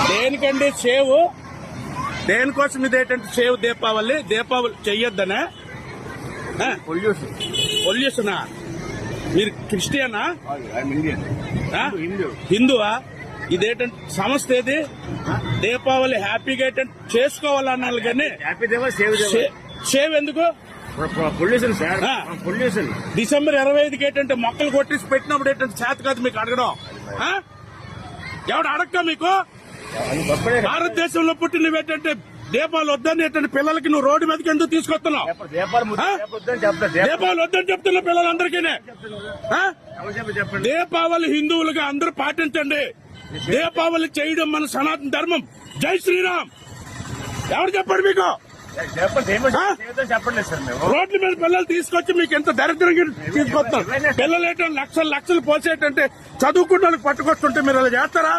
దేనికండి సేవ్? దేనికోసం ఇదేంటంటే సేవ్ దీపావళి చెయ్యొద్దనే? పొల్యూషనా? మీరు క్రిస్టియనా? హిందువా? ఇదేంటంటే సంస్థ ఏది? దీపావళి హ్యాపీగా ఏంటంటే చేసుకోవాలన్నారు కానీ సేవ్ ఎందుకు? Pollution sir, pollution. డిసెంబర్ 25కి ఏంటంటే మొక్కలు కొట్టేసి పెట్టినప్పుడు ఏంటంటే చేత కాదు మీకు అడగడం. ఎవడు అడక్క మీకు? భారతదేశంలో పుట్టినవి ఏంటంటే దీపాలు వద్దని ఏంటంటే పిల్లలకి నువ్వు రోడ్డు మీదకి ఎందుకు తీసుకొస్తున్నావు? దీపాలు వద్దని చెప్తున్నా పిల్లలందరికీ. దీపావళి హిందువులుగా అందరూ పాటించండి. దీపావళి చేయడం మన సనాతన ధర్మం. జై శ్రీరామ్. ఎవరు చెప్పండి మీకు? చెప్పండి సార్. రోడ్ల మీద పిల్లలు తీసుకొచ్చి మీకు ఎంత దరిద్రంగా తీసుకొస్తారు. పిల్లలు ఏంటంటే లక్షలు పోసేటంటే చదువుకున్న వాళ్ళకి పట్టుకొస్తుంటే మీరు అలా చేస్తారా?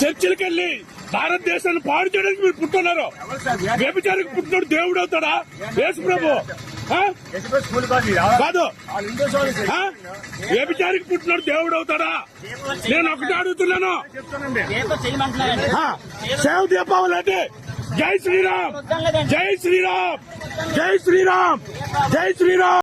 చర్చిలకు వెళ్ళి భారతదేశాన్ని పాడు చేయడానికి మీరు పుట్టున్నారు. వ్యభిచారికి పుట్టినోడు దేవుడు అవుతాడా? యేసు ప్రభు కాదు. వ్యభిచారికి పుట్టినోడు దేవుడు అవుతాడా? నేను ఒకటి అడుగుతున్నాను. సేవ్ దీపావళి అంటే జై శ్రీరామ్, జై శ్రీరామ్, జై శ్రీరామ్, జై శ్రీరామ్.